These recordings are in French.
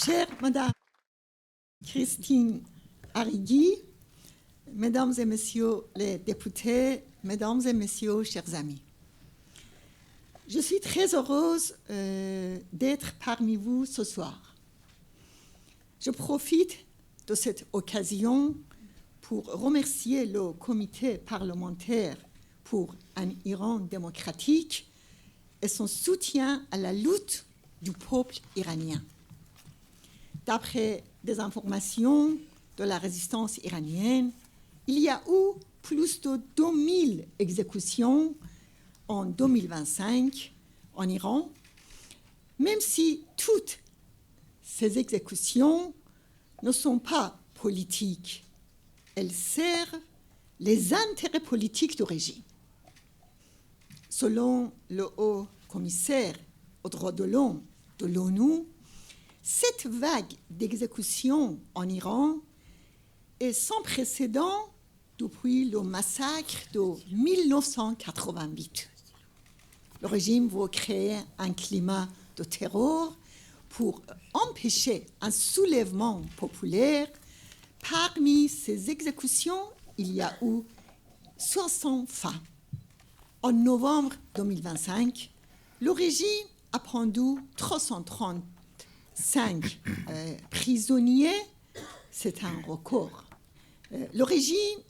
Chère Madame Christine Arrigui, Mesdames et Messieurs les députés, Mesdames et Messieurs, chers amis, je suis très heureuse d'être parmi vous ce soir. Je profite de cette occasion pour remercier le comité parlementaire pour un Iran démocratique et son soutien à la lutte du peuple iranien. D'après des informations de la résistance iranienne, il y a eu plus de 2000 exécutions en 2025 en Iran, même si toutes ces exécutions ne sont pas politiques. Elles servent les intérêts politiques du régime. Selon le haut commissaire aux droits de l'homme de l'ONU, cette vague d'exécutions en Iran est sans précédent depuis le massacre de 1988. Le régime veut créer un climat de terror pour empêcher un soulèvement populaire. Parmi ces exécutions, il y a eu 60 femmes. En novembre 2025, le régime a pendu 335 prisonniers. C'est un record. Le régime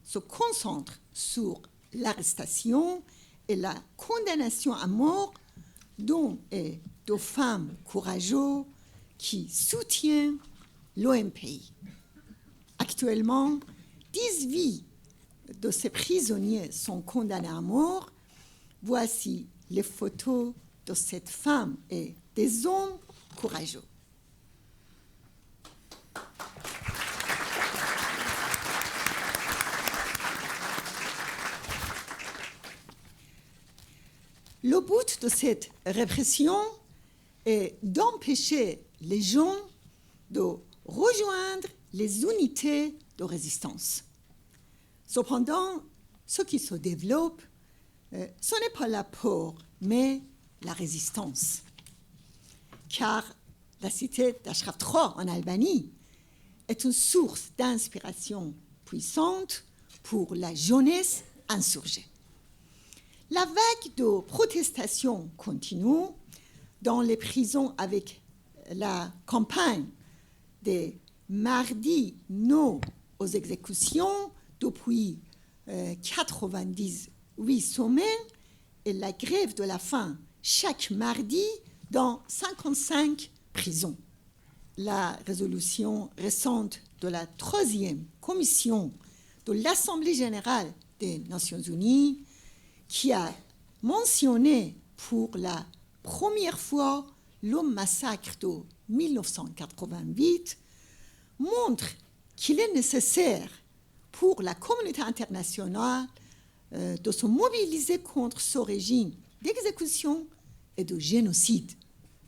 se concentre sur l'arrestation et la condamnation à mort d'hommes et de femmes courageux qui soutiennent l'OMPI. Actuellement, 18 de ces prisonniers sont condamnés à mort. Voici les photos de cette femme et des hommes courageux. Le but de cette répression est d'empêcher les gens de rejoindre les unités de résistance. Cependant, ce qui se développe, ce n'est pas la peur, mais la résistance. Car la cité d'Ashraf III en Albanie est une source d'inspiration puissante pour la jeunesse insurgée. La vague de protestations continue dans les prisons avec la campagne des mardis non aux exécutions depuis 98 semaines et la grève de la faim chaque mardi dans 55 prisons. La résolution récente de la 3e commission de l'Assemblée générale des Nations unies qui a mentionné pour la première fois le massacre de 1988, montre qu'il est nécessaire pour la communauté internationale de se mobiliser contre ce régime d'exécution et de génocide.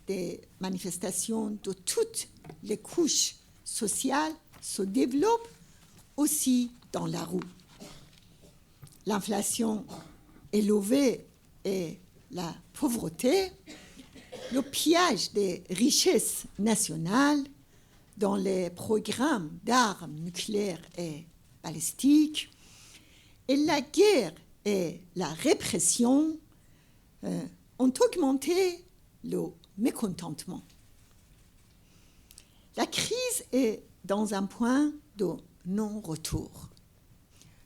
Des manifestations de toutes les couches sociales se développent aussi dans la rue. L'inflation élevée et la pauvreté, le pillage des richesses nationales dans les programmes d'armes nucléaires et balistiques, et la guerre et la répression ont augmenté le mécontentement. La crise est dans un point de non-retour.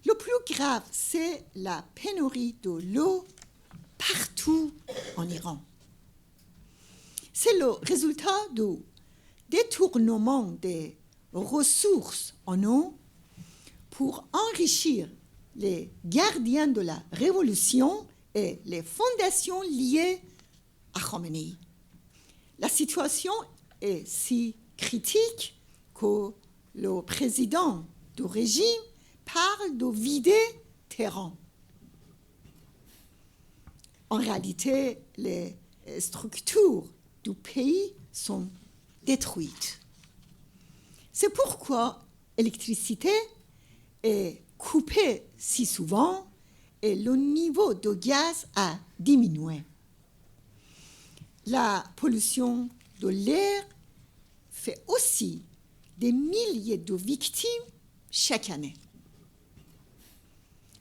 Le plus grave, c'est la pénurie de l'eau partout en Iran. C'est le résultat du détournement des ressources en eau pour enrichir les gardiens de la révolution et les fondations liées à Khomeini. La situation est si critique que le président du régime parle de vider Téhéran. En réalité, les structures du pays sont détruites. C'est pourquoi l'électricité est coupée si souvent et le niveau de gaz a diminué. La pollution de l'air fait aussi des milliers de victimes chaque année.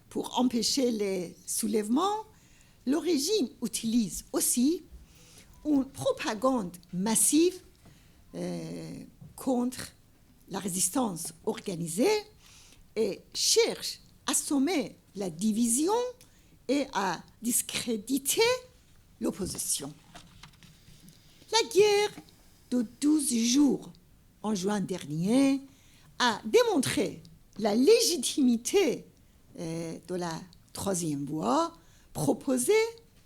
Pour empêcher les soulèvements, le régime utilise aussi une propagande massive contre la résistance organisée et cherche à sommer la division et à discréditer l'opposition. La guerre de 12 jours en juin dernier a démontré la légitimité de la troisième voie proposée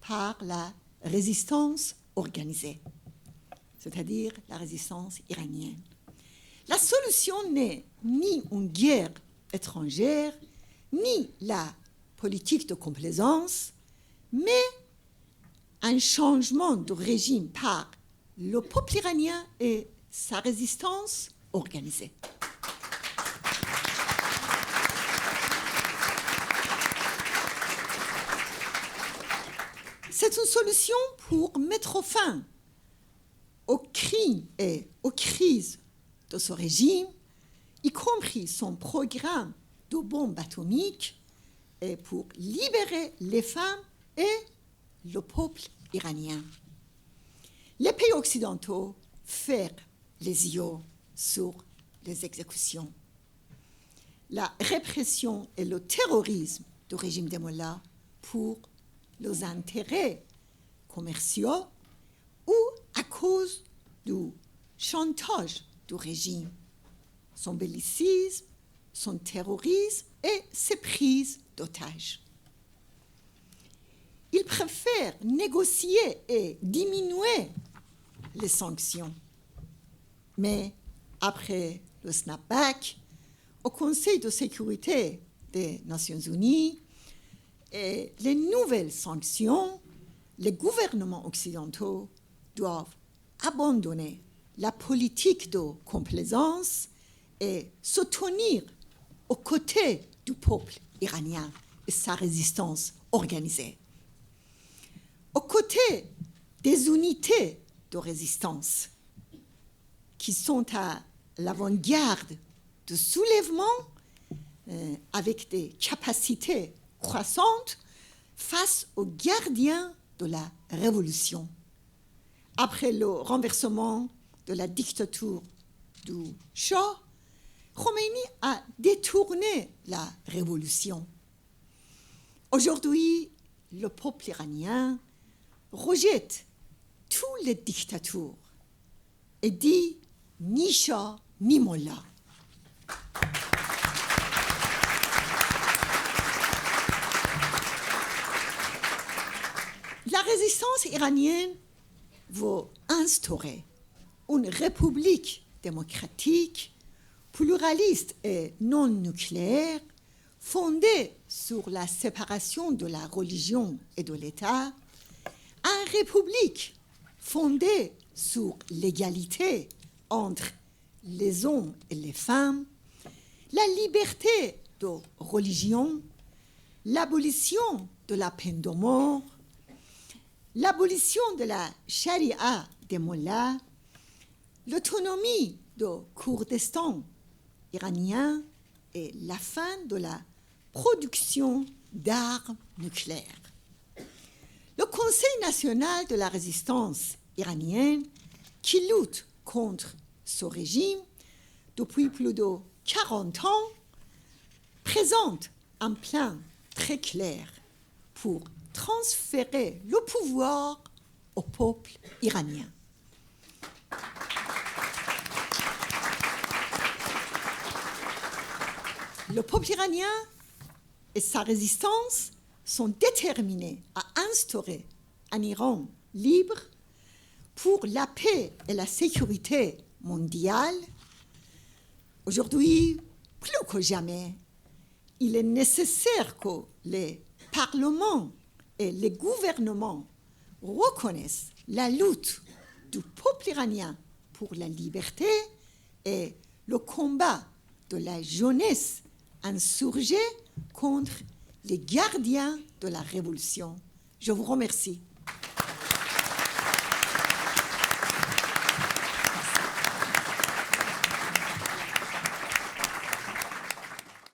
par la résistance organisée, c'est-à-dire la résistance iranienne. La solution n'est ni une guerre étrangère, ni la politique de complaisance, mais un changement de régime par le peuple iranien et sa résistance organisée. C'est une solution pour mettre fin aux crimes et aux crises de ce régime, y compris son programme de bombes atomiques, et pour libérer les femmes et le peuple iranien. Les pays occidentaux ferment les yeux sur les exécutions. La répression et le terrorisme du régime des mollahs pour leurs intérêts commerciaux ou à cause du chantage du régime, son bellicisme, son terrorisme et ses prises d'otages. Ils préfèrent négocier et diminuer les sanctions. Mais après le snapback, au Conseil de sécurité des Nations Unies et les nouvelles sanctions, les gouvernements occidentaux doivent abandonner la politique de complaisance et se tenir aux côtés du peuple iranien et sa résistance organisée, aux côtés des unités de résistance qui sont à l'avant-garde de soulèvements avec des capacités croissantes face aux gardiens de la révolution. Après le renversement de la dictature du Shah, Khomeini a détourné la révolution. Aujourd'hui, le peuple iranien rejette toutes les dictatures et dit ni Shah ni Mollah. La résistance iranienne veut instaurer une république démocratique, pluraliste et non nucléaire, fondée sur la séparation de la religion et de l'État, une république fondée sur l'égalité entre les hommes et les femmes, la liberté de religion, l'abolition de la peine de mort, l'abolition de la charia des mollahs, l'autonomie du Kurdistan iranien et la fin de la production d'armes nucléaires. Le Conseil national de la résistance iranienne, qui lutte contre ce régime depuis plus de 40 ans, présente un plan très clair pour transférer le pouvoir au peuple iranien. Le peuple iranien et sa résistance sont déterminés à instaurer un Iran libre pour la paix et la sécurité mondiale. Aujourd'hui, plus que jamais, il est nécessaire que les parlements et les gouvernements reconnaissent la lutte du peuple iranien pour la liberté et le combat de la jeunesse insurgée contre les gardiens de la révolution. Je vous remercie.